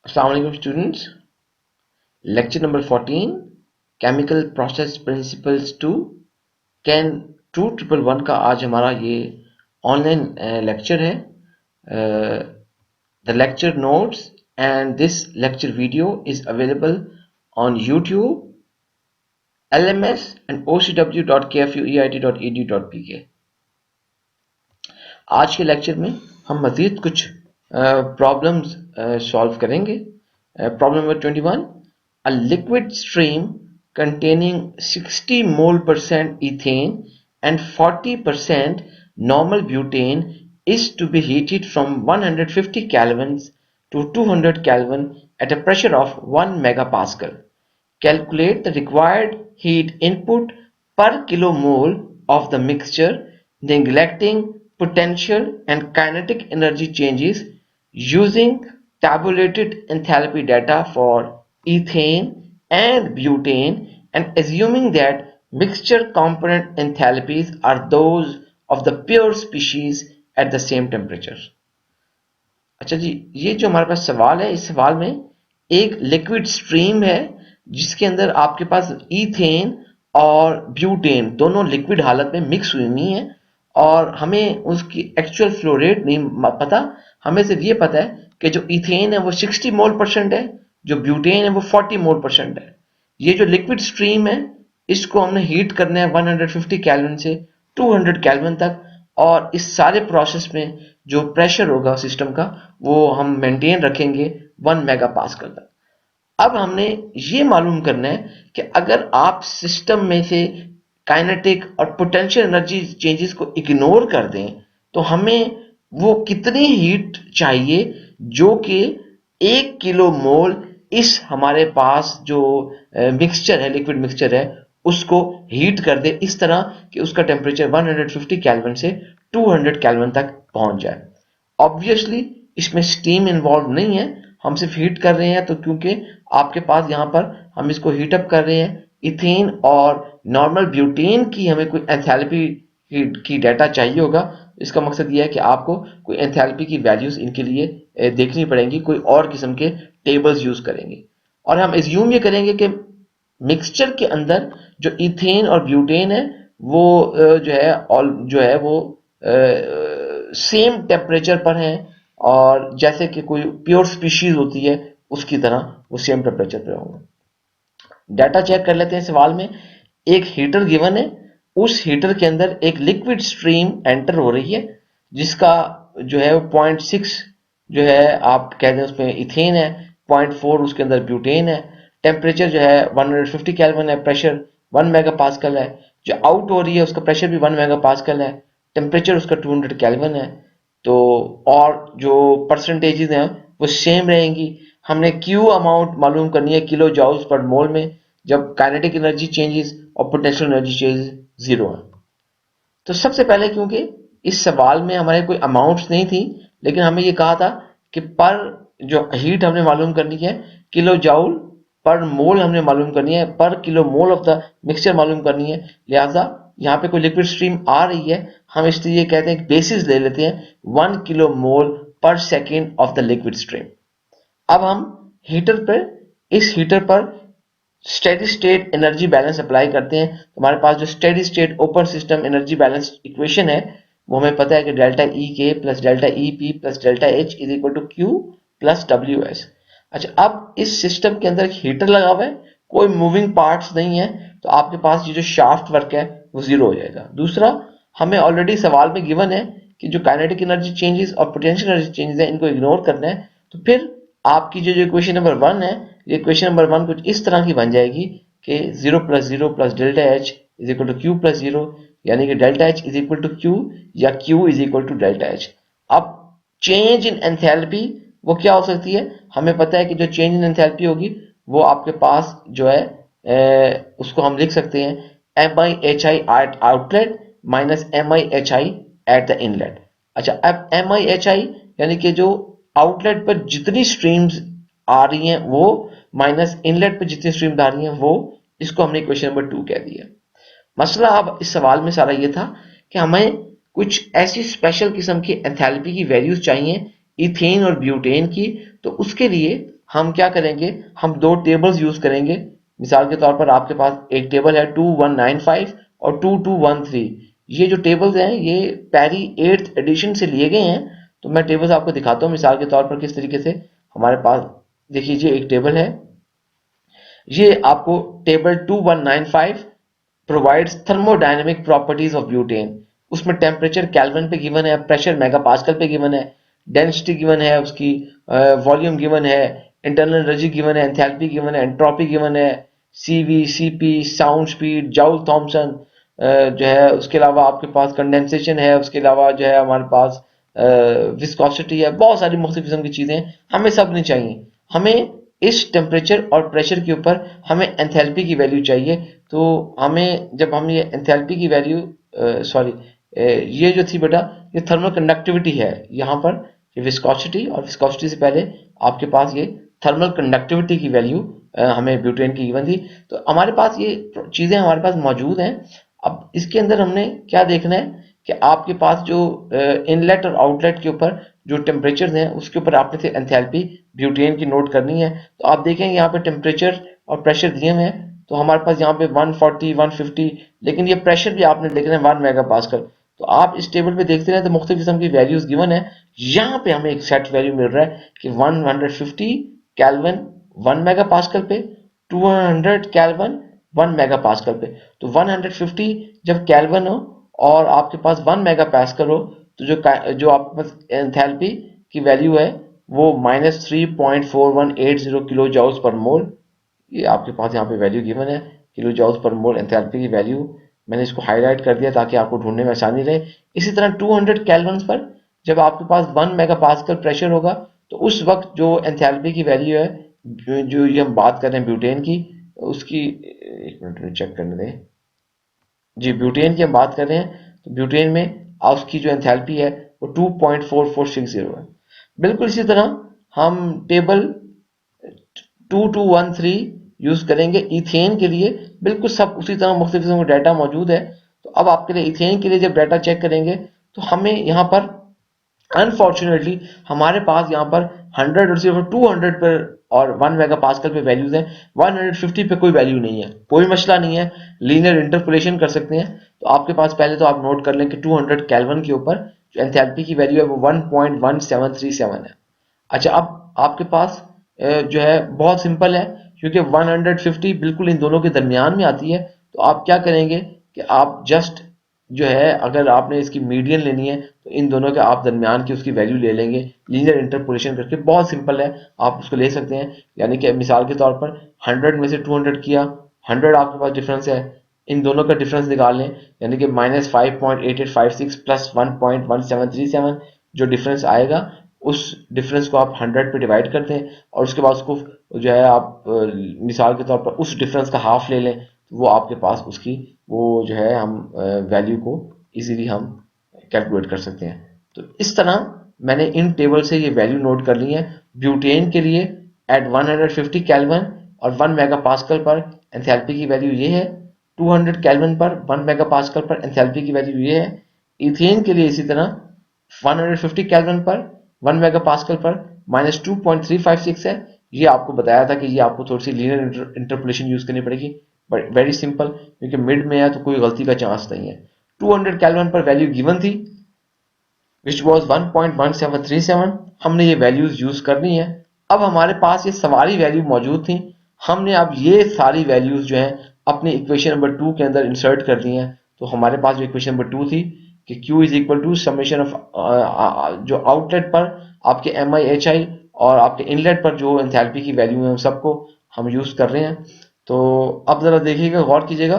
Assalamu alaikum students. Lecture number 14, Chemical Process Principles 2, can 2111 का आज हमारा ये ऑनलाइन लेक्चर है. The lecture notes and this lecture video is available on YouTube, LMS and ocw.kfueit.edu.pk. आज के lecture में हम मजीद कुछ प्रॉब्लम्स सॉल्व करेंगे. Problem number 21, a liquid stream containing 60 mole percent ethane and 40% normal butane is to be heated from 150 kelvins to 200 kelvin at a pressure of 1 megapascal. Calculate the required heat input per kilomole of the mixture, neglecting potential and kinetic energy changes, using tabulated enthalpy data for ethane and butane and assuming that mixture component enthalpies are those of the pure species at the same temperature. अच्छा जी, ये जो हमारे पास सवाल है, इस सवाल में एक लिक्विड स्ट्रीम है जिसके अंदर आपके पास ईथेन और ब्यूटेन दोनों लिक्विड हालत में मिक्स हुई है और हमें उसकी एक्चुअल फ्लो रेट नहीं पता. हमें सिर्फ ये पता है कि जो ईथेन है वो 60 मोल परसेंट है, जो ब्यूटेन है वो 40 मोल परसेंट है. ये जो लिक्विड स्ट्रीम है इसको हमने हीट करना है 150 केल्विन से 200 केल्विन तक, और इस सारे प्रोसेस में जो प्रेशर होगा सिस्टम का वो हम मेंटेन रखेंगे 1 मेगापास्कल तक. अब हमने ये मालूम करना है कि अगर आप सिस्टम में से काइनेटिक और पोटेंशियल एनर्जी चेंजेस को इग्नोर कर दें तो हमें वो कितनी हीट चाहिए जो कि 1 किलो मोल इस हमारे पास जो मिक्सचर है, लिक्विड मिक्सचर है, उसको हीट कर दे इस तरह कि उसका टेम्परेचर 150 केल्विन से 200 केल्विन तक पहुंच जाए. ऑब्वियसली इसमें स्टीम इन्वॉल्व नहीं है, हम सिर्फ हीट कर रहे हैं. तो क्योंकि आपके पास यहाँ पर हम इसको हीट अप कर रहे हैं, इथेन और नॉर्मल ब्यूटेन की हमें कोई एंथैल्पी की डाटा चाहिए होगा. इसका मकसद यह है कि आपको कोई एंथैल्पी की वैल्यूज इनके लिए देखनी पड़ेंगी, कोई और किस्म के टेबल्स यूज करेंगे और हम एज्यूम ये करेंगे कि मिक्सचर के अंदर जो इथेन और ब्यूटेन है वो जो है वो सेम टेम्परेचर पर हैं और जैसे कि कोई प्योर स्पीशीज होती है उसकी तरह वो सेम टेम्परेचर पर होंगे. डाटा चेक कर लेते हैं. सवाल में एक हीटर गिवन है, उस हीटर के अंदर एक लिक्विड स्ट्रीम एंटर हो रही है जिसका जो है 0.6 जो है आप कहते हैं उसमें इथेन है, 0.4 उसके अंदर ब्यूटेन है. टेम्परेचर जो है 150 केल्विन है, प्रेशर 1 मेगापास्कल है. जो आउट हो रही है उसका प्रेशर भी 1 मेगापास्कल है, टेम्परेचर उसका 200 केल्विन है. तो और जो परसेंटेजेस हैं वो सेम रहेंगी. हमने क्यू अमाउंट मालूम करनी है किलो जॉल्स पर मोल में, जब काइनेटिक एनर्जी चेंजेस और पोटेंशियल एनर्जी चेंजेस जीरो है. तो सबसे पहले, क्योंकि इस सवाल में हमारे कोई अमाउंट्स नहीं थी, लेकिन हमें ये कहा था कि पर जो हीट हमने मालूम करनी है किलो जाउल पर मोल हमने मालूम करनी है, पर kilo mole of the mixture मालूम करनी है. लिहाजा यहाँ पे कोई लिक्विड स्ट्रीम आ रही है, हम इसलिए कहते हैं बेसिस ले लेते हैं 1 kilo mole per second of the liquid stream. अब हम इस हीटर पर steady state energy balance apply करते हैं. तो हमारे पास जो steady state open system energy balance equation है वो हमें पता है कि delta E K plus delta E P plus delta H is equal to Q plus W S. अच्छा, अब इस सिस्टम के अंदर हीटर लगा हुआ है, कोई मूविंग पार्ट्स नहीं है, तो आपके पास ये जो शाफ्ट वर्क है वो जीरो हो जाएगा. दूसरा, हमें ऑलरेडी सवाल में गिवन है कि जो काइनेटिक एनर्जी चेंजेस और पोटेंशियल एनर्जी चेंजेस है इनको इग्नोर करना है. तो फिर आपकी जो इक्वेशन नंबर 1 है, ये इक्वेशन नंबर 1 कुछ इस तरह की बन जाएगी कि 0 plus delta H is equal to Q plus 0, यानी कि delta H is equal to Q या Q is equal to delta H. अब चेंज इन एंथैल्पी वो क्या हो सकती है, हमें पता है कि जो चेंज इन एंथैल्पी होगी वो आपके पास जो है उसको हम लिख सकते हैं MIHI eight outlet minus MIHI at the inlet. अच्छा, अब MIHI यानी कि जो आउटलेट पर जितनी स्ट्रीम्स आ रही हैं वो माइनस इनलेट पर जितनी स्ट्रीम्स आ रही हैं वो, इसको हमने इक्वेशन नंबर 2 कह दिया. मसला अब इस सवाल में सारा ये था कि हमें कुछ ऐसी स्पेशल किस्म की एंथैल्पी की वैल्यूज चाहिए इथेन और ब्यूटेन की. तो उसके लिए हम क्या करेंगे, हम दो टेबल्स यूज करेंगे। मिसाल के तौर पर आपके पास एक टेबल है 2195 और 2213। ये जो टेबल्स हैं ये पैरी 8th एडिशन से लिए गए हैं। तो मैं टेबल्स आपको दिखाता हूँ मिसाल के तौर पर किस तरीके से हमारे पास। देखिए एक टेबल है, ये आपको table 2195 provides thermodynamic properties of butane. उसमें टेम्परेचर केल्विन पे गिवन है, प्रेशर मेगापास्कल पे गिवन है, डेंसिटी गिवन है, उसकी वॉल्यूम गिवन है, इंटरनल एनर्जी गिवन है, एंथैल्पी गिवन है, एंट्रोपी गिवन है, CV, CP, sound speed, Joule Thomson जो है। उसके अलावा आपके पास कंडेंसेशन है, उसके अलावा जो है हमारे पास विस्कोसिटी है, बहुत सारी मुख्तलिफ किस्म की चीजें। हमें सब नहीं चाहिए, हमें इस टेम्परेचर और प्रेशर के ऊपर हमें एंथैल्पी की वैल्यू चाहिए। तो हमें जब हम ये एंथैल्पी की वैल्यू सॉरी ये जो थी बेटा, ये थर्मल कंडक्टिविटी है यहाँ पर, ये विस्कोसिटी, और विस्कोसिटी से पहले आपके पास ये थर्मल कंडक्टिविटी की वैल्यू हमें ब्यूटेन की गिवन थी। तो हमारे पास ये चीजें हमारे पास मौजूद हैं। अब इसके अंदर हमने क्या देखना है कि आपके पास जो इनलेट और आउटलेट के ऊपर जो टेम्परेचर हैं उसके ऊपर आपने से एंथैल्पी ब्यूटेन की नोट करनी है। तो आप देखेंगे यहाँ पे टेम्परेचर और प्रेशर दिए हुए हैं। तो हमारे पास यहाँ पे 140, 150, लेकिन ये प्रेशर भी आपने लिखना है 1 मेगापास्कल। तो आप इस टेबल पे देखते रहे तो मुख्तलिफ किस्म की वैल्यूज गिवन है। यहाँ पे हमें एक सेट वैल्यू मिल रहा है कि 150 केल्विन 1 मेगापास्कल पे, 200 केल्विन 1 मेगापास्कल पे। तो 150 जब केल्विन हो और आपके पास 1 मेगापास्कल हो, तो जो आपके पास एंथैल्पी की वैल्यू है वो -3.4180 किलो जॉल्स पर मोल। ये आपके पास यहाँ पे वैल्यू गिवन है, किलो जॉल्स पर मोल एंथैल्पी की वैल्यू। मैंने इसको हाईलाइट कर दिया ताकि आपको ढूंढने में आसानी रहे। इसी तरह 200 केल्विन पर जब आपके पास 1 मेगापास्कल प्रेशर होगा, तो उस वक्त जो एंथैल्पी की वैल्यू है, जो ये हम बात कर रहे हैं ब्यूटेन की, उसकी एक मिनट में चेक करने दें। जी, ब्यूटेन की हम बात कर रहे हैं, तो ब्यूटेन में उसकी जो एंथैल्पी है वो 2.4460 है। बिल्कुल इसी तरह हम टेबल 2213 यूज करेंगे इथेन के लिए। बिल्कुल सब उसी तरह मुख्तलिफ किस्म का डाटा मौजूद है। तो अब आपके लिए इथेन के लिए जब डाटा चेक करेंगे तो हमें यहाँ पर अनफॉर्चुनेटली हमारे पास यहाँ पर 100 और सिर्फ 200 पर और 1 मेगापास्कल पे वैल्यूज हैं, 150 पे कोई वैल्यू नहीं है। कोई मसला नहीं है, लीनियर इंटरपोलेशन कर सकते हैं। तो आपके पास पहले तो आप नोट कर लें कि 200 केल्विन के ऊपर जो एंथैल्पी की वैल्यू है वो 1.1737 है। अच्छा, अब आपके पास जो है बहुत सिंपल है, क्योंकि 150 बिल्कुल इन दोनों के दरमियान में आती है। तो आप क्या करेंगे कि आप जस्ट जो है, अगर आपने इसकी मीडियन लेनी है तो इन दोनों के आप दरमियान की उसकी वैल्यू ले लेंगे लीनियर इंटरपोलेशन करके। बहुत सिंपल है, आप उसको ले सकते हैं। यानी कि मिसाल के तौर पर 100 में से 200 किया, 100 आपके पास डिफरेंस है, इन दोनों का डिफरेंस निकाल लें, यानी कि -5.8856 प्लस 1.1737 जो डिफरेंस आएगा, उस डिफरेंस को आप 100 पे डिवाइड कर दें और उसके बाद उसको जो है आप मिसाल के तौर पर उस डिफरेंस का हाफ ले लें। तो वो आपके पास उसकी वो जो है हम वैल्यू को इजीली हम कैलकुलेट कर सकते हैं। तो इस तरह मैंने इन टेबल से ये वैल्यू नोट कर ली है। ब्यूटेन के लिए एट 150 केल्विन और 1 मेगापास्कल पर एंथैल्पी की वैल्यू ये है, 200 केल्विन पर 1 मेगापास्कल पर एंथैल्पी की वैल्यू ये है। इथेन के लिए इसी तरह 150 केल्विन पर 1 मेगापास्कल पर -2.356 है। ये आपको बताया था कि ये आपको थोड़ी सी लीनियर इंटरपोलेशन यूज करनी पड़ेगी, बट वेरी सिंपल, क्योंकि मिड में है तो कोई गलती का चांस नहीं है। 200 केल्विन पर वैल्यू गिवन थी विच वॉज 1.1737। हमने ये वैल्यूज यूज करनी है। अब हमारे पास ये सारी वैल्यू मौजूद थी, हमने अब ये सारी वैल्यूज जो है अपनी इक्वेशन नंबर 2 के अंदर इंसर्ट कर दी हैं। तो हमारे पास जो इक्वेशन नंबर 2 थी कि Q is equal to summation of जो आउटलेट पर आपके MI HI और आपके इनलेट पर जो एंथैल्पी की वैल्यू है उन सबको हम यूज कर रहे हैं। तो अब जरा देखिएगा, गौर कीजिएगा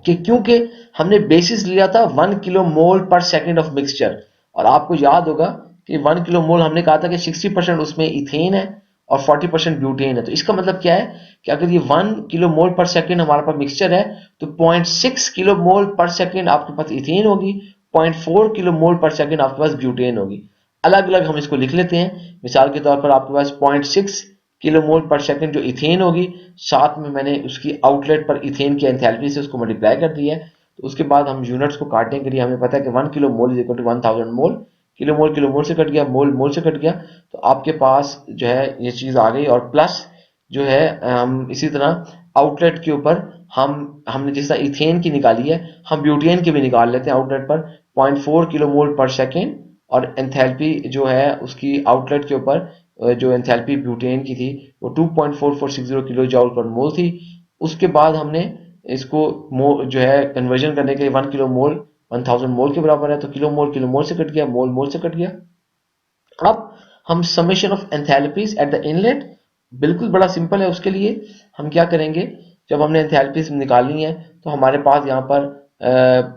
कि क्योंकि हमने बेसिस लिया था 1 kilo mole per second of mixture, और आपको याद होगा कि 1 किलो मोल हमने कहा था कि 60% उसमें इथेन है और 40% ब्यूटेन है। तो इसका मतलब क्या है कि अगर ये 1 किलो मोल पर सेकेंड हमारे पास मिक्सचर है तो 0.6 किलो मोल पर सेकेंड आपके पास इथेन होगी, 0.4 किलो मोल पर सेकेंड आपके पास ब्यूटेन होगी। अलग अलग हम इसको लिख लेते हैं। मिसाल के तौर पर आपके पास 0.6 किलो मोल पर सेकेंड जो इथेन होगी, साथ में मैंने उसकी आउटलेट पर इथेन की एंथैल्पी से उसको मल्टीप्लाई कर दिया है। तो उसके बाद हम यूनिट्स को काटने के लिए हमें पता है कि 1 kilo mole is equal to 1000 mole kilomole से कट गया, मोल मोल से कट गया, तो आपके पास जो है ये चीज आ गई। और प्लस जो है हम इसी तरह आउटलेट के ऊपर हमने जैसा इथेन की निकाली है, हम ब्यूटेन की भी निकाल लेते हैं आउटलेट पर 0.4 किलोमोल पर सेकेंड। और एंथैल्पी जो है उसकी आउटलेट के ऊपर जो एंथैल्पी ब्यूटेन की थी वो 2.4460 किलो जॉल पर मोल थी। उसके बाद हमने इसको जो है कन्वर्जन करने के लिए 1 किलो मोल 1000 मोल के बराबर है, तो किलो मोल से कट गया, मोल मोल से कट गया। अब हम summation of enthalpies at the inlet, बिल्कुल बड़ा सिंपल है। उसके लिए हम क्या करेंगे, जब हमने एंथैल्पीज निकालनी है तो हमारे पास यहाँ पर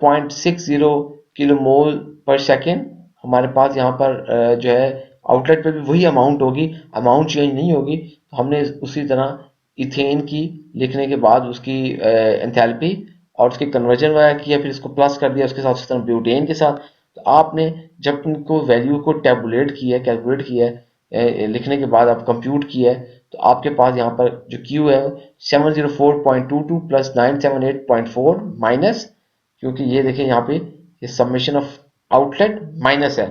0.60 किलो मोल पर सेकेंड हमारे पास यहाँ पर जो है आउटलेट पे भी वही अमाउंट होगी, अमाउंट चेंज नहीं होगी। तो हमने उसी तरह इथेन की लिखने के बाद उसकी एंथैल्पी और उसके कन्वर्जन वगैरह किया, फिर इसको प्लस कर दिया उसके साथ, उसी तरह ब्यूटेन के साथ। तो आपने जब इनको वैल्यू को टेबुलेट किया, कैलकुलेट किया है, लिखने के बाद आप कंप्यूट किया है, तो आपके पास यहाँ पर जो Q है 704.22 प्लस 978.4 माइनस, क्योंकि ये देखिए यहाँ पे ये समेशन ऑफ आउटलेट माइनस है।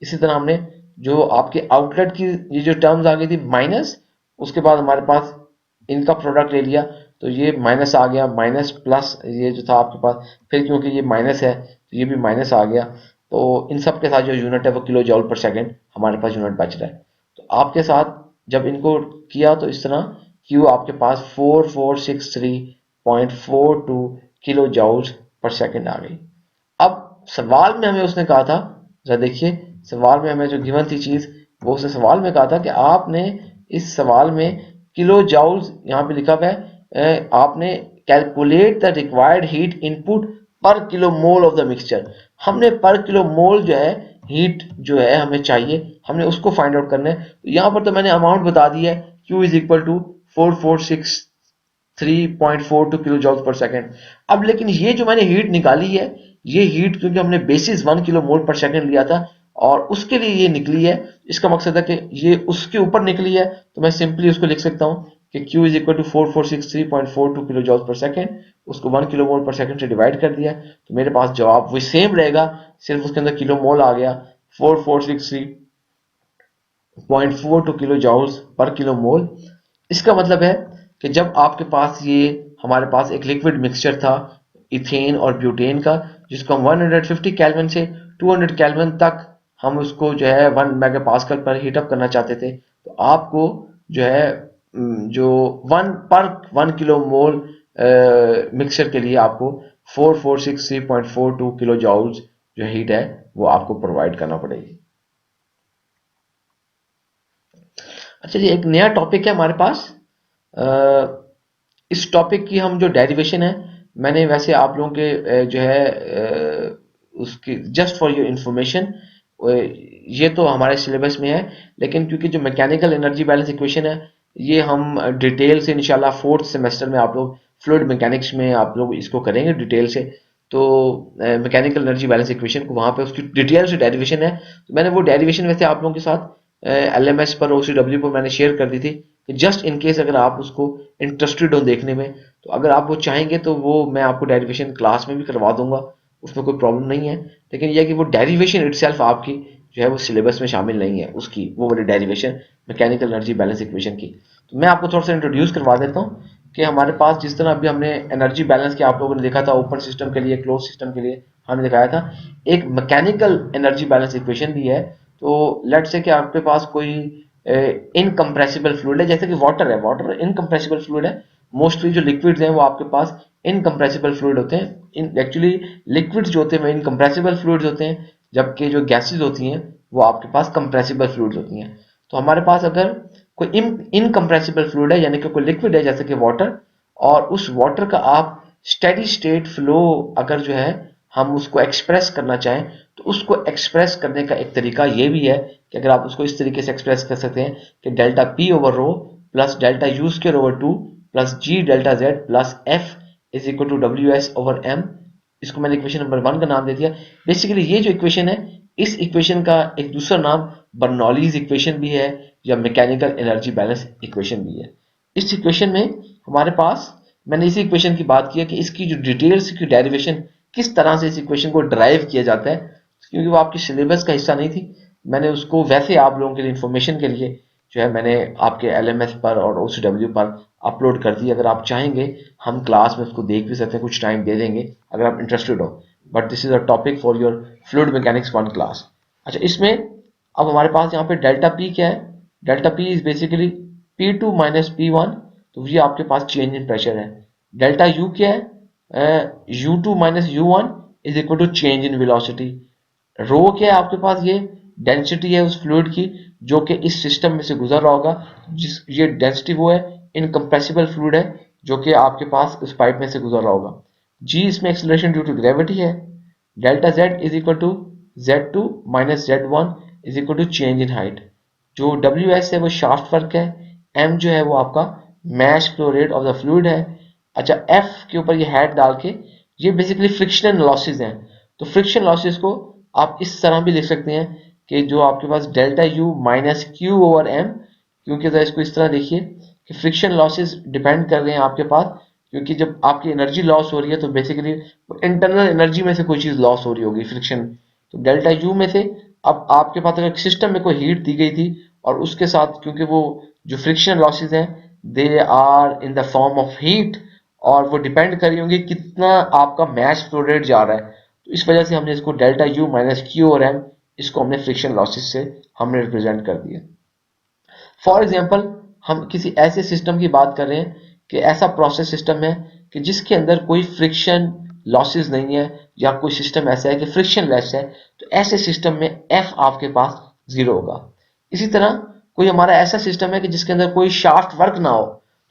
इसी तरह हमने जो आपके आउटलेट की ये जो टर्म्स आ गई थी माइनस, उसके बाद हमारे पास इनका प्रोडक्ट ले लिया, तो ये माइनस आ गया, माइनस प्लस ये जो था आपके पास, फिर क्योंकि ये माइनस है तो ये भी माइनस आ गया। तो इन सब के साथ जो यूनिट है वो किलो जॉल पर सेकेंड हमारे पास यूनिट बच रहा है। तो आपके साथ जब इनको किया तो इस तरह क्यू आपके पास 4463.42 किलो जॉल्स पर सेकेंड आ गई। अब सवाल में हमें उसने कहा था, जरा देखिए सवाल में हमें जो गिवन थी चीज, वो उसने सवाल में कहा था कि आपने इस सवाल में किलो जाउल्स यहाँ पे लिखा हुआ है, आपने calculate the required heat input per kilo mole of the mixture. हमने पर किलो मोल जो है हीट जो है हमें चाहिए, हमने उसको फाइंड आउट करना है। तो यहाँ पर तो मैंने अमाउंट बता दी है, Q is equal to 4463.42 kilo joule per second. अब लेकिन ये जो मैंने हीट निकाली है, ये हीट क्योंकि हमने basis 1 kilo mole per second लिया था और उसके लिए ये निकली है, इसका मकसद है कि ये उसके ऊपर निकली है, तो मैं सिंपली उसको लिख सकता हूँ कि Q is equal to 4463.42 kilo joule per second, उसको 1 किलो मोल पर सेकेंड से डिवाइड कर दिया, तो मेरे पास जवाब वही सेम रहेगा, सिर्फ उसके अंदर किलो मोल आ गया 4463.42 किलो जॉल्स पर किलो मोल। इसका मतलब है कि जब आपके पास ये हमारे पास एक लिक्विड मिक्सचर था इथेन और ब्यूटेन का, जिसको हम 150 केल्विन से 200 केल्विन तक हम उसको जो है 1 मेगा पास्कल पर हीट अप करना चाहते थे, तो आपको जो है जो 1 किलो मोल मिक्सचर के लिए आपको 4463.42 किलो जॉल्स जो हीट है वो आपको प्रोवाइड करना पड़ेगी। अच्छा जी, एक नया टॉपिक है हमारे पास। इस टॉपिक की हम जो डेरिवेशन है, मैंने वैसे आप लोगों के जो है उसकी जस्ट फॉर योर इंफॉर्मेशन, ये तो हमारे सिलेबस में है, लेकिन क्योंकि जो मैकेनिकल एनर्जी बैलेंस इक्वेशन है ये हम डिटेल से इंशाल्लाह 4th सेमेस्टर में आप लोग फ्लूइड मैकेनिक्स में आप लोग इसको करेंगे डिटेल से। तो मैकेनिकल एनर्जी बैलेंस इक्वेशन को वहां पे उसकी डिटेल से डेरिवेशन है, तो मैंने वो डेरिवेशन वैसे आप लोगों के साथ LMS पर OCW पर मैंने शेयर कर दी थी, जस्ट इन केस अगर आप उसको इंटरेस्टेड हो देखने में, तो अगर आप वो चाहेंगे तो वो मैं आपको डेरिवेशन क्लास में भी करवा दूंगा, उसमें कोई प्रॉब्लम नहीं है। लेकिन यह कि वो डेरिवेशन इटसेल्फ आपकी जो है वो सिलेबस में शामिल नहीं है, उसकी वो वाली derivation mechanical energy balance equation की। तो मैं आपको थोड़ा सा इंट्रोड्यूस करवा देता हूँ कि हमारे पास जिस तरह अभी हमने एनर्जी बैलेंस के आप लोगों ने देखा था ओपन सिस्टम के लिए, क्लोज सिस्टम के लिए हमने दिखाया था, एक मैकेनिकल एनर्जी बैलेंस इक्वेशन भी है। तो लेट्स से कि आपके पास कोई इनकम्प्रेसिबल फ्लूइड है, जैसे कि वाटर है, वाटर इनकम्प्रेसिबल फ्लूइड है। मोस्टली जो लिक्विड्स हैं वो आपके पास इनकम्प्रेसिबल फ्लूइड होते हैं। एक्चुअली लिक्विड्स जो होते हैं वो इनकम्प्रेसिबल फ्लूइड्स होते हैं, जबकि जो गैसेज होती हैं वो आपके पास कंप्रेसिबल फ्लूइड्स होती हैं। तो हमारे पास अगर कोई इनकम्प्रेसिबल फ्लूइड है, यानी कि कोई लिक्विड है जैसे कि वाटर, और उस वाटर का आप स्टेडी स्टेट फ्लो अगर जो है हम उसको एक्सप्रेस करना चाहें, तो उसको एक्सप्रेस करने का एक तरीका ये भी है कि अगर आप उसको इस तरीके से एक्सप्रेस कर सकते हैं कि delta P over rho plus delta U square over 2 plus G delta Z plus F is equal to WS over M। इसको मैंने इक्वेशन नंबर 1 का नाम दे दिया। बेसिकली ये जो इक्वेशन है, इस इक्वेशन का एक दूसरा नाम बर्नौलीज इक्वेशन भी है या मैकेनिकल एनर्जी बैलेंस इक्वेशन भी है। इस इक्वेशन में हमारे पास, मैंने इसी इक्वेशन की बात की है कि इसकी जो डिटेल्स की डेरिवेशन किस तरह से इस इक्वेशन को ड्राइव किया जाता है, क्योंकि वो आपकी सिलेबस का हिस्सा नहीं थी, मैंने उसको वैसे आप लोगों के लिए इंफॉर्मेशन के लिए जो है मैंने आपके LMS पर और OCW पर अपलोड कर दी। अगर आप चाहेंगे हम क्लास में उसको देख भी सकते हैं, कुछ टाइम दे देंगे अगर आप इंटरेस्टेड हो, but this is a topic for your fluid mechanics 1 class. अच्छा, इसमें अब हमारे पास यहाँ पे डेल्टा पी क्या है? Delta P is basically P2 minus P1, तो ये आपके पास चेंज इन प्रेशर है। डेल्टा यू क्या है? U2 minus U1 is equal to change in velocity. Rho क्या है आपके पास? ये डेंसिटी है उस फ्लूइड की जो कि इस सिस्टम में से गुजर रहा होगा, जिस ये डेंसिटी वो है, इनकम्प्रेसिबल फ्लूइड है जो कि आपके पास उस पाइप में से गुजर रहा होगा। जी इसमें एक्सेलरेशन ड्यू टू ग्रेविटी है। Delta Z is equal to Z2 minus Z1 is equal to change in height. जो WS है वो शाफ्ट वर्क है, M जो है वो आपका mass flow rate of the fluid है। अच्छा, F के ऊपर ये हैट डाल के ये बेसिकली फ्रिक्शन लॉसेस हैं। तो फ्रिक्शन लॉसेस को आप इस तरह भी लिख सकते हैं कि जो आपके पास delta U minus Q over M, क्योंकि अगर इसको इस तरह देखिए कि फ्रिक्शन लॉसेस डिपेंड कर रहे हैं आपके पास, क्योंकि जब आपकी एनर्जी लॉस हो रही है तो बेसिकली इंटरनल एनर्जी में से कोई चीज लॉस हो रही होगी, फ्रिक्शन। तो डेल्टा यू में से अब आपके पास अगर सिस्टम में कोई हीट दी गई थी और उसके साथ क्योंकि वो जो फ्रिक्शन लॉसेस हैं they are in the form of heat, और वो डिपेंड कर रही होंगी कितना आपका मैश फ्लो रेट जा रहा है, तो इस वजह से हमने इसको डेल्टा यू माइनस क्यू और एम, इसको हमने फ्रिक्शन लॉसेस से हमने रिप्रेजेंट कर दिया। फॉर एग्जाम्पल हम किसी ऐसे सिस्टम की बात कर रहे हैं कि ऐसा प्रोसेस सिस्टम है कि जिसके अंदर कोई फ्रिक्शन लॉसेस नहीं है, या कोई सिस्टम ऐसा है कि फ्रिक्शन लेस है, तो ऐसे सिस्टम में एफ आपके पास जीरो होगा। इसी तरह कोई हमारा ऐसा सिस्टम है कि जिसके अंदर कोई शाफ्ट वर्क ना हो,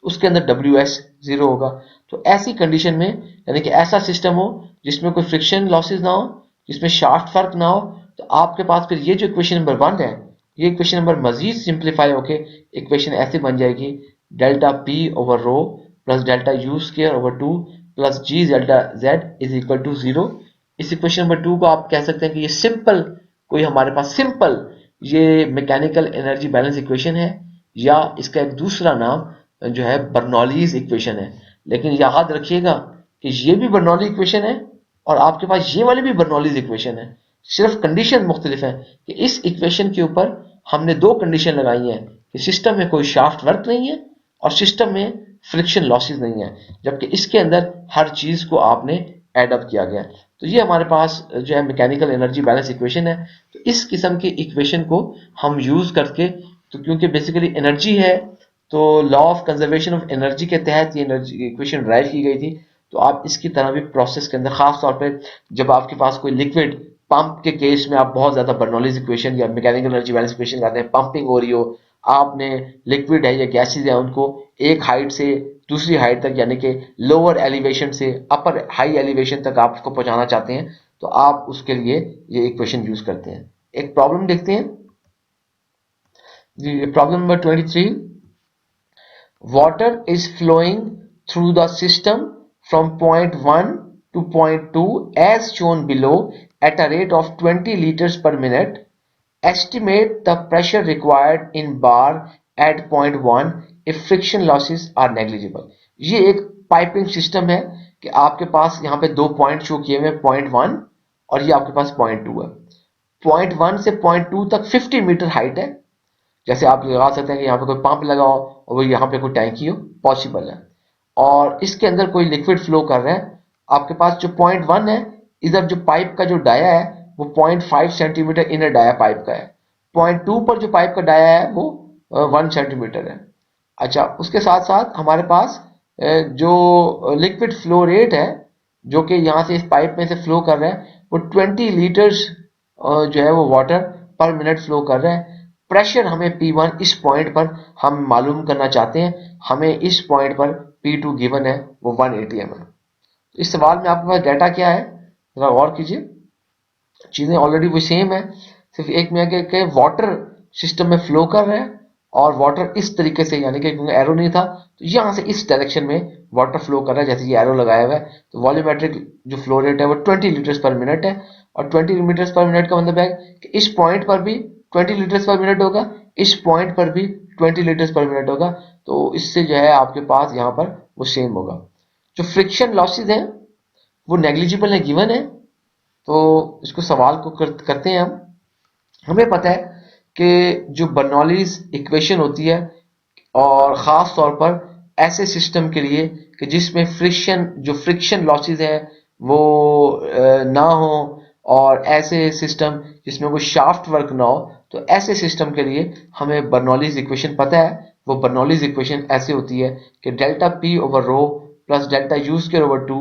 तो उसके अंदर WS जीरो होगा। तो ऐसी कंडीशन में यानी कि ऐसा सिस्टम हो जिसमें कोई फ्रिक्शन लॉसेस ना हो, जिसमें शाफ्ट वर्क ना हो, तो आपके पास फिर ये जो इक्वेशन नंबर 1 है, ये इक्वेशन नंबर मजीद सिंप्लीफाई होके इक्वेशन ऐसे बन जाएगी delta P over rho plus delta U square over 2 plus G delta Z is equal to 0। इस इक्वेशन नंबर 2 को आप कह सकते हैं कि ये सिंपल, कोई हमारे पास सिंपल ये मैकेनिकल एनर्जी बैलेंस इक्वेशन है, या इसका एक दूसरा नाम जो है बर्नौलीज इक्वेशन है। लेकिन याद रखिएगा कि ये भी बर्नौली इक्वेशन है और आपके पास ये वाली भी बर्नौलीज इक्वेशन है, सिर्फ कंडीशन मुख्तलिफ है कि इस इक्वेशन के ऊपर हमने दो कंडीशन लगाई हैं कि सिस्टम में कोई शाफ्ट वर्क नहीं है और सिस्टम में फ्रिक्शन लॉसेस नहीं है, जबकि इसके अंदर हर चीज को आपने एड अप किया गया। तो ये हमारे पास जो है मैकेनिकल एनर्जी बैलेंस इक्वेशन है। तो इस किस्म की इक्वेशन को हम यूज करके, तो क्योंकि बेसिकली एनर्जी है तो law of conservation of energy के तहत ये एनर्जी इक्वेशन ड्राइव की गई थी। तो आप इसकी तरह भी प्रोसेस के अंदर, खास तौर पे जब आपके पास कोई लिक्विड पंप के केस में आप बहुत ज्यादा बर्नौलीज इक्वेशन या मैकेनिकल एनर्जी बैलेंस इक्वेशन करते हैं, पंपिंग हो रही हो, आपने लिक्विड है या गैसेज है उनको एक हाइट से दूसरी हाइट तक यानी कि लोअर एलिवेशन से अपर हाई एलिवेशन तक आप उसको पहुंचाना चाहते हैं, तो आप उसके लिए ये इक्वेशन यूज करते हैं। एक प्रॉब्लम देखते हैं जी, problem number 23। Water is flowing through the system from point 1 to point 2 as shown below at a rate of 20 liters per minute. Estimate the pressure required in bar at point 1 if friction losses are negligible. ये एक piping system है कि आपके पास यहाँ पे दो point show किए हुए, पॉइंट 1 और ये आपके पास पॉइंट 2 है। पॉइंट 1 से पॉइंट 2 तक 50 मीटर हाइट है। जैसे आप लगा सकते हैं कि यहाँ पे कोई पंप लगा हो और वो यहाँ पे कोई टैंकी हो, पॉसिबल है, और इसके अंदर कोई लिक्विड फ्लो कर रहा है। आपके पास जो पॉइंट 1 है, इधर जो पाइप का जो डाया है वो 0.5 सेंटीमीटर इनर डाया पाइप का है। पॉइंट 2 पर जो पाइप का डाया है वो 1 सेंटीमीटर है। अच्छा, उसके साथ साथ हमारे पास जो लिक्विड फ्लो रेट है जो कि यहाँ से इस पाइप में से फ्लो कर रहा है वो 20 लीटर्स जो है वो वाटर पर मिनट फ्लो कर रहा है। प्रेशर हमें P1 इस पॉइंट पर हम मालूम करना चाहते हैं, हमें इस पॉइंट पर P2 गिवन है वो 180 mm है। तो इस सवाल में आपके पास डाटा क्या है, जरा गौर कीजिए। चीजें ऑलरेडी वो सेम है, सिर्फ एक में के वाटर सिस्टम में फ्लो कर रहा है और वाटर इस तरीके से, यानी कि क्योंकि एरो नहीं था तो यहां से इस डायरेक्शन में वाटर फ्लो कर रहा है, जैसे ये एरो लगाया हुआ है। तो वॉल्यूमेट्रिक जो फ्लो रेट है वो 20 लीटर्स पर मिनट है, और 20 लीटर्स पर मिनट का मतलब है कि इस पॉइंट पर भी 20 लीटर्स पर मिनट होगा, इस पॉइंट पर भी 20 लीटर्स पर मिनट होगा। तो इससे जो है आपके पास यहाँ पर वो सेम होगा। जो फ्रिक्शन लॉसेज हैं वो नेग्लिजिबल है, गिवन है तो इसको सवाल को करते हैं हम। हमें पता है कि जो बर्नौलीज इक्वेशन होती है, और ख़ास तौर पर ऐसे सिस्टम के लिए कि जिसमें फ्रिक्शन लॉसेस है वो ना हो, और ऐसे सिस्टम जिसमें कोई शाफ्ट वर्क ना हो, तो ऐसे सिस्टम के लिए हमें बर्नौलीज इक्वेशन पता है। वो बर्नौलीज इक्वेशन ऐसे होती है कि delta P over rho plus delta U square over 2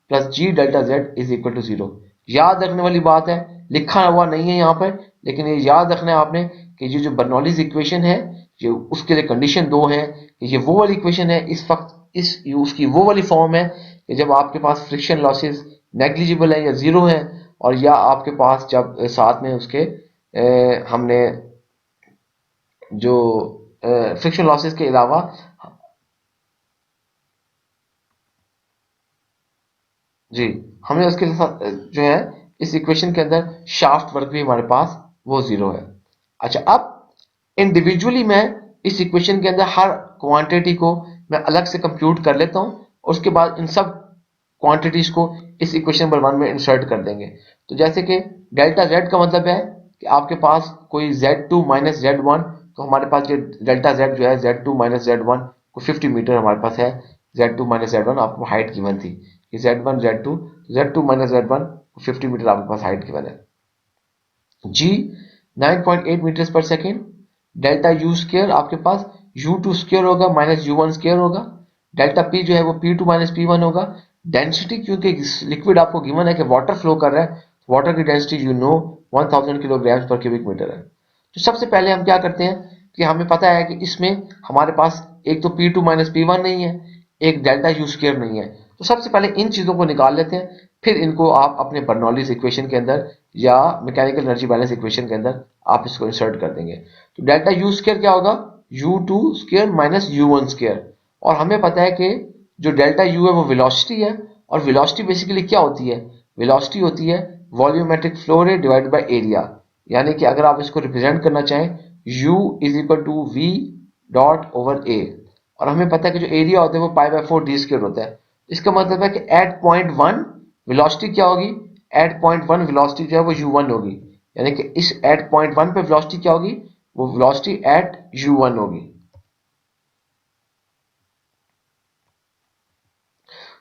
plus G delta Z is equal to 0। याद रखने वाली बात है, लिखा हुआ नहीं है यहाँ पर, लेकिन ये याद रखना है आपने कि ये जो बर्नौलीज इक्वेशन है, ये उसके लिए कंडीशन दो है कि ये वो वाली इक्वेशन है इस वक्त, उसकी वो वाली फॉर्म है कि जब आपके पास फ्रिक्शन लॉसेस नेग्लिजिबल है या जीरो है, और या आपके पास जब साथ में उसके हमने जो फ्रिक्शन लॉसेस के अलावा जी हमने उसके साथ जो है इस इक्वेशन के अंदर शाफ्ट वर्क भी हमारे पास वो जीरो है। अच्छा, अब इंडिविजुअली मैं इस इक्वेशन के अंदर हर क्वांटिटी को मैं अलग से कंप्यूट कर लेता हूं, और उसके बाद इन सब क्वांटिटीज को इस इक्वेशन नंबर 1 में इंसर्ट कर देंगे। तो जैसे कि डेल्टा जेड का मतलब है कि आपके पास कोई Z2 माइनस Z1, तो हमारे पास ये डेल्टा जेड जो है Z2 माइनस Z1 को 50 मीटर हमारे पास है। Z2 माइनस Z1 आपको हाइट गिवन थी कि Z1 Z2 माइनस Z1 को 50 मीटर आपके पास हाइट गिवन है। जी 9.8 मीटर पर सेकेंड। डेल्टा यू स्क्र आपके पास U2 स्क्र होगा माइनस U1 स्क्र होगा। डेल्टा P जो है वो P2 माइनस P1 होगा। डेंसिटी, क्योंकि लिक्विड आपको गिवन है कि वाटर फ्लो कर रहा है, वाटर की डेंसिटी 1000 किलोग्राम पर क्यूबिक मीटर है। तो सबसे पहले हम क्या करते हैं कि हमें पता है कि इसमें हमारे पास एक तो P2 माइनस P1 नहीं है, एक डेल्टा यू स्क्र नहीं है। तो सबसे पहले इन चीजों को निकाल लेते हैं, फिर इनको आप अपने बर्नौलीज इक्वेशन के अंदर या मैकेनिकल एनर्जी बैलेंस इक्वेशन के अंदर आप इसको इंसर्ट कर देंगे। तो डेल्टा यू स्क्र क्या होगा? U2 square minus U1 square. और हमें पता है कि जो डेल्टा यू है वो वेलोसिटी है, और वेलोसिटी बेसिकली क्या होती है? वेलोसिटी होती है volumetric flow rate divided by area. यानी कि अगर आप इसको रिप्रेजेंट करना चाहें, U is equal to V dot over A, और हमें पता है कि जो एरिया होता है वो पाई बाय 4 डी स्क्वायर होता है। इसका मतलब है कि एट पॉइंट वन वेलोसिटी क्या होगी? एट पॉइंट वन वेलोसिटी जो है वो u1 होगी। यानी कि इस एट पॉइंट वन पे वेलोसिटी क्या होगी? वो वेलोसिटी एट u1 होगी।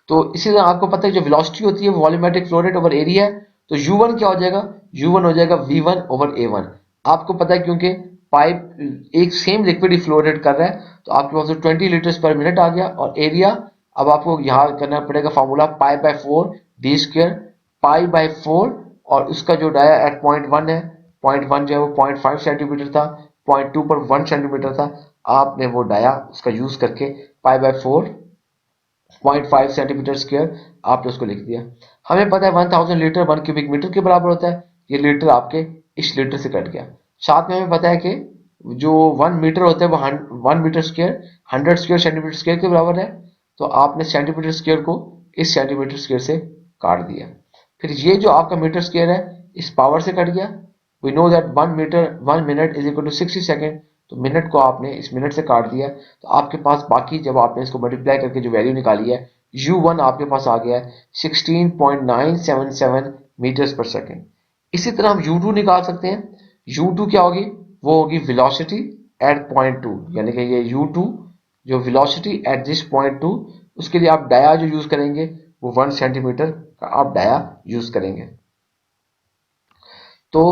तो इसी तरह आपको पता है जो वेलोसिटी होती है वो volumetric flow rate over area है। तो u1 क्या हो जाएगा? u1 हो जाएगा v1 ओवर a1। आपको पता है क्योंकि पाइप एक सेम लिक्विड ही फ्लो रेट कर रहा है, तो आपके पास 20 लीटर पर मिनट आ गया। और एरिया अब आपको यहाँ करना पड़ेगा formula pi by 4 D square, pi by 4, और उसका जो डाया एट पॉइंट वन है, पॉइंट वन जो है वो 0.5 सेंटीमीटर था, पॉइंट टू पर 1 सेंटीमीटर था। आपने वो डाया उसका यूज करके पाई बाय 4 0.5 सेंटीमीटर स्क्वायर आपने उसको लिख दिया। हमें पता है 1000 लीटर 1 क्यूबिक मीटर के बराबर होता है। ये लीटर आपके इस लीटर से कट गया। साथ में हमें पता है कि जो 1 मीटर होता है वो 1 metre square 100 square centimetre square के बराबर है। तो आपने सेंटीमीटर स्क्वायर को इस सेंटीमीटर स्क्वायर से काट दिया। फिर ये जो आपका मीटर स्क्वायर है इस पावर से कट गया। We know that 1 minute is equal to 60 second. तो मिनट को आपने इस मिनट से काट दिया, तो आपके पास बाकी जब आपने इसको मल्टीप्लाई करके जो वैल्यू निकाली है u1 आपके पास आ गया है 16.977 मीटर्स पर सेकेंड। इसी तरह हम u2 निकाल सकते हैं। u2 क्या होगी? वो होगी वेलोसिटी एट पॉइंट टू, यानी कि ये u2 जो velocity at this point two, उसके लिए आप डाया जो यूज करेंगे वो 1 सेंटीमीटर का आप डाया यूज करेंगे। तो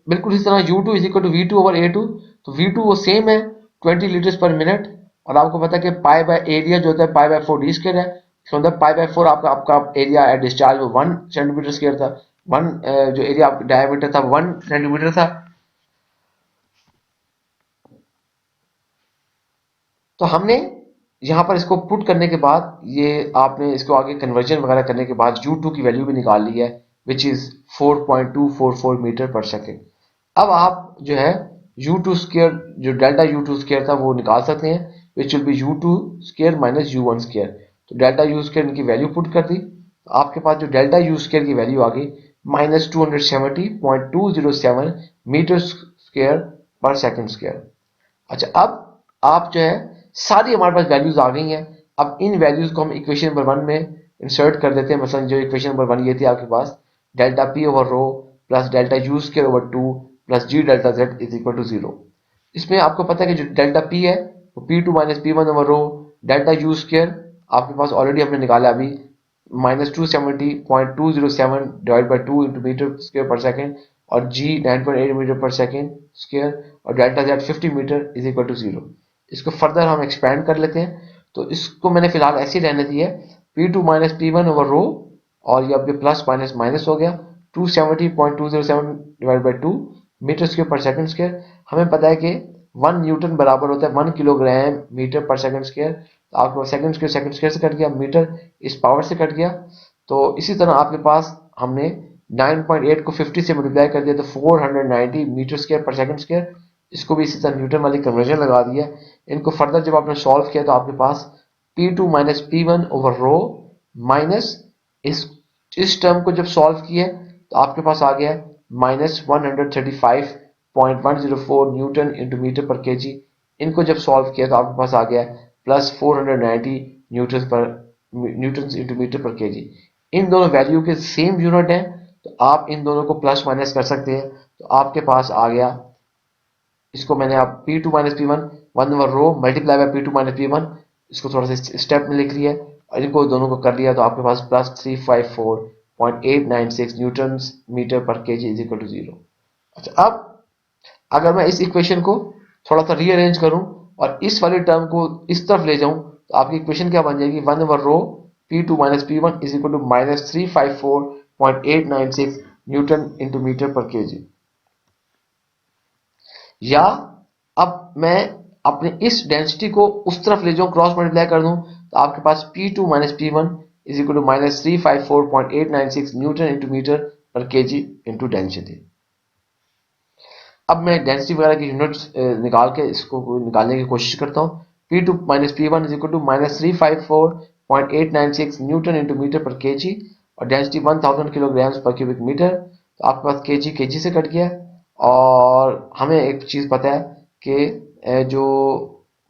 बिल्कुल इस तरह u2 is equal to v2 over a2। तो v2 वो सेम है 20 लीटर्स पर मिनट, और आपको पता है कि पाई बाय एरिया जो होता है पाई बाय 4 डी स्क्वायर है। इसका मतलब पाई बाय 4 आपका आपका एरिया एट डिस्चार्ज वो 1 सेंटीमीटर स्क्वायर था। वन जो एरिया डायमीटर था 1 सेंटीमीटर था। तो हमने यहाँ पर इसको पुट करने के बाद ये आपने इसको आगे कन्वर्जन वगैरह करने के बाद u2 की वैल्यू भी निकाल ली है, विच इज 4.244 मीटर पर सेकेंड। अब आप जो है u2 स्क्वायर जो डेल्टा u2 स्क्वायर था वो निकाल सकते हैं, which will be u2 square minus u1 square. तो डेल्टा u स्क्वायर इनकी वैल्यू पुट कर दी, तो आपके पास जो डेल्टा u स्क्वायर की वैल्यू आ गई माइनस 270.207 मीटर स्क्वायर पर सेकेंड स्क्वायर। अच्छा, अब आप जो है सारी हमारे पास वैल्यूज आ गई हैं। अब इन वैल्यूज को हम इक्वेशन नंबर 1 में इंसर्ट कर देते हैं। मसलन जो इक्वेशन नंबर 1 ये थी आपके पास delta P over rho plus delta U square over 2 plus G delta Z is equal to 0। इसमें आपको पता है कि जो डेल्टा पी है वो P two minus P one over rho, delta U square आपके पास ऑलरेडी हमने निकाला अभी -270.207 divide by 2 into metre square पर सेकेंड, और जी 9.8 मीटर पर सेकेंड स्क्वायर, और delta Z 50 metre is equal to 0। इसको फर्दर हम एक्सपेंड कर लेते हैं, तो इसको मैंने फिलहाल ऐसे ही रहने दिया है, P two minus P one over rho, और ये अब प्लस माइनस माइनस हो गया 270.207 divide by 2 metre square per second square. हमें पता है कि 1 न्यूटन बराबर होता है 1 किलोग्राम मीटर पर सेकंड स्क्वायर, तो आपको सेकंड स्क्वायर से कट गया, मीटर इस पावर से कट गया। तो इसी तरह आपके पास हमने 9.8 को 50 से मल्टीप्लाई कर दिया तो 490 metre square per second square, इसको भी इसी तरह न्यूटन वाली कन्वर्जन लगा दिया। इनको फर्दर जब आपने सॉल्व किया तो आपके पास P2 minus P one over rho minus इस टर्म को जब सॉल्व किया तो आपके पास आ गया -135.104 न्यूटन इंटू मीटर पर केजी। इनको जब सॉल्व किया तो आपके पास आ गया प्लस 490 न्यूटन इंटू मीटर पर केजी। इन दोनों वैल्यू के सेम यूनिट हैं तो आप इन दोनों को प्लस माइनस कर सकते हैं, तो आपके पास आ गया, इसको मैंने आप P two minus P one one over rho multiply by P two minus P one, इसको थोड़ा सा स्टेप में लिख लिया और इनको दोनों को कर लिया तो आपके पास प्लस 354.896 न्यूटन मीटर पर केजी इज इक्वल टू 0। अच्छा, अब अगर मैं इस इक्वेशन को थोड़ा सा रीअरेंज करूं और इस वाले टर्म को इस तरफ ले जाऊं तो आपकी इक्वेशन क्या बन जाएगी, 1 over rho P two minus P one is equal to -354.896 newton into metre पर केजी। या अब मैं अपने इस डेंसिटी को उस तरफ ले जाऊं, क्रॉस मल्टीप्लाई कर दूं तो आपके पास P2 minus P one is equal to -354.896 newton into metre पर केजी इंटू डेंसिटी। अब मैं डेंसिटी वगैरह की यूनिट्स निकाल के इसको निकालने की कोशिश करता हूँ। P2 minus P one is equal to -354.896 newton into metre पर केजी, और डेंसिटी 1000 किलोग्राम पर क्यूबिक मीटर, तो आपके पास केजी से कट गया। और हमें एक चीज पता है कि जो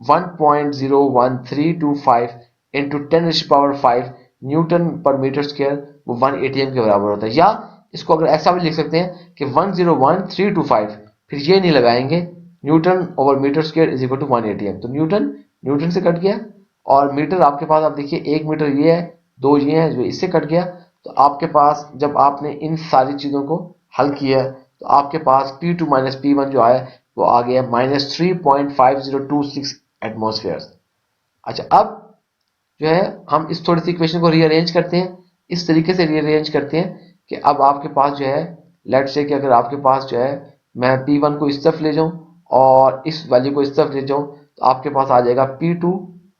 1.01325 इंटू 10⁵ न्यूटन पर मीटर स्क्वायर वो 1 एटीएम के बराबर होता है। या इसको अगर ऐसा भी लिख सकते हैं कि 101,325, फिर ये नहीं लगाएंगे, newton over metre square is equal to 1 ATM, तो न्यूटन से कट गया। और मीटर आपके पास, आप देखिए 1 मीटर ये है, 2 ये है, जो इससे कट गया। तो आपके पास जब आपने इन सारी चीजों को हल किया तो आपके पास P2 माइनस पी वन जो आया वो आ गया -3.5026 एटमोसफेयर। अच्छा, अब जो है हम इस थोड़ी सी इक्वेशन को रीअरेंज करते हैं, इस तरीके से रीअरेंज करते हैं कि अब आपके पास जो है, लेट से कि अगर आपके पास जो है मैं P1 को इस तरफ ले जाऊं और इस वैल्यू को इस तरफ ले जाऊं तो आपके पास आ जाएगा P2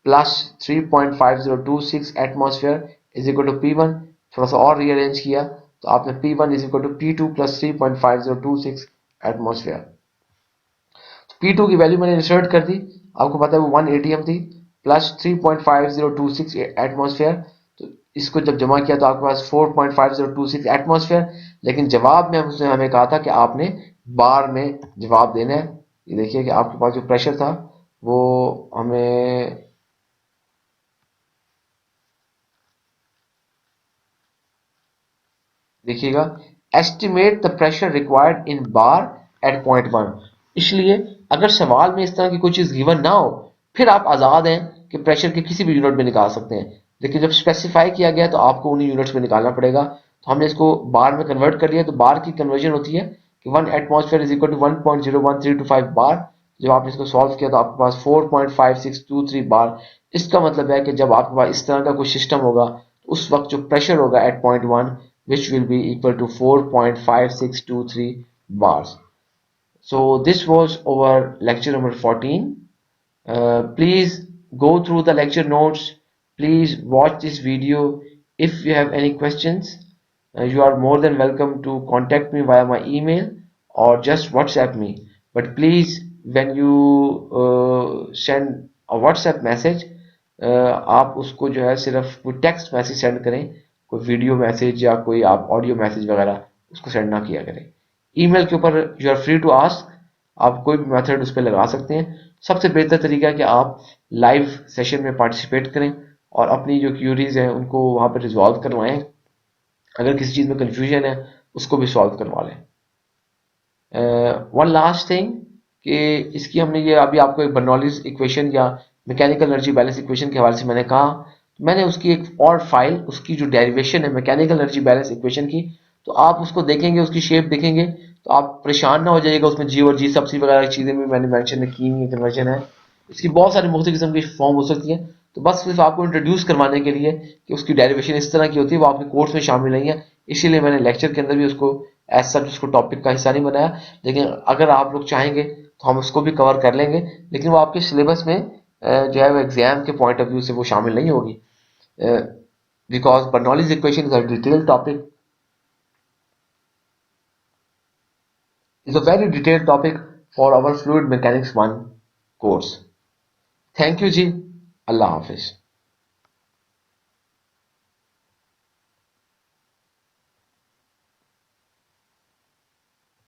plus 3.5026 atmosphere is equal to P1। थोड़ा सा और रीअरेंज किया तो आपने P1 is equal to P2 plus 3.5026 atmosphere. P2 की वैल्यू मैंने इंसर्ट कर दी, आपको पता है वो 1 एटीएम थी, प्लस 3.5026 एटमोसफेयर। तो इसको जब जमा किया तो आपके पास 4.5026 एटमोसफेयर, लेकिन जवाब में उसने हमें कहा था कि आपने बार में जवाब देना है। ये देखिए कि आपके पास जो प्रेशर था वो हमें देखिएगा, estimate the pressure required in bar at point 1। इसलिए अगर सवाल में इस तरह की कोई चीज गिवन ना हो फिर आप आजाद हैं कि प्रेशर के किसी भी यूनिट में निकाल सकते हैं, लेकिन जब स्पेसिफाई किया गया तो आपको उन्हीं यूनिट्स में निकालना पड़ेगा। तो हमने इसको बार में कन्वर्ट कर लिया, तो बार की कन्वर्जन होती है कि 1 एटमॉस्फेयर इज इक्वल टू 1.01325 बार। जब आपने इसको सॉल्व किया तो आपके पास 4.5623 बार। इसका मतलब है कि जब आपके पास इस तरह का कोई सिस्टम होगा तो उस वक्त जो प्रेशर होगा eight point 1 which will be equal to 4.5623 bars. So this was our lecture number 14. Please go through the lecture notes. Please watch this video. If you have any questions, you are more than welcome to contact me via my email or just WhatsApp me. But please, when you send a WhatsApp message, आप उसको जो है सिर्फ कोई text message send करें, कोई video message या कोई आप ऑडियो मैसेज वगैरह उसको सेंड ना किया करें। ईमेल के ऊपर you are free to ask, आप कोई भी मेथड उस पर लगा सकते हैं। सबसे बेहतर तरीका है कि आप लाइव सेशन में पार्टिसिपेट करें और अपनी जो क्यूरीज हैं उनको वहाँ पर रिजॉल्व करवाएं। अगर किसी चीज़ में कन्फ्यूजन है उसको भी सॉल्व करवा लें। वन लास्ट थिंग कि इसकी हमने ये अभी आपको एक बर्नौलीज इक्वेशन या मैकेनिकल एनर्जी बैलेंस इक्वेशन के हवाले से मैंने कहा, मैंने उसकी एक और फाइल, उसकी जो डेरिवेशन है मैकेनिकल एनर्जी बैलेंस इक्वेशन की, तो आप उसको देखेंगे, उसकी शेप देखेंगे तो आप परेशान ना हो जाइएगा। उसमें जी और जी सब्सी वगैरह की चीज़ें भी मैंने मेंशन की हुई, कन्वर्जन है, इसकी बहुत सारी मुख्तलिफ किस्म की फॉर्म हो सकती है। तो बस सिर्फ आपको इंट्रोड्यूस करवाने के लिए कि उसकी डेरिवेशन इस तरह की होती है, वो आपके कोर्स में शामिल नहीं है, इसीलिए मैंने लेक्चर के अंदर भी उसको एज सच उसको टॉपिक का हिस्सा नहीं बनाया। लेकिन अगर आप लोग चाहेंगे तो हम उसको भी कवर कर लेंगे, लेकिन वो आपके सिलेबस में जो है वो एग्जाम के पॉइंट ऑफ व्यू से वो शामिल नहीं होगी, because Bernoulli's equation is a detail topic, is a very detailed topic for our fluid mechanics 1 course. Thank you जी, अल्लाह हाफिज।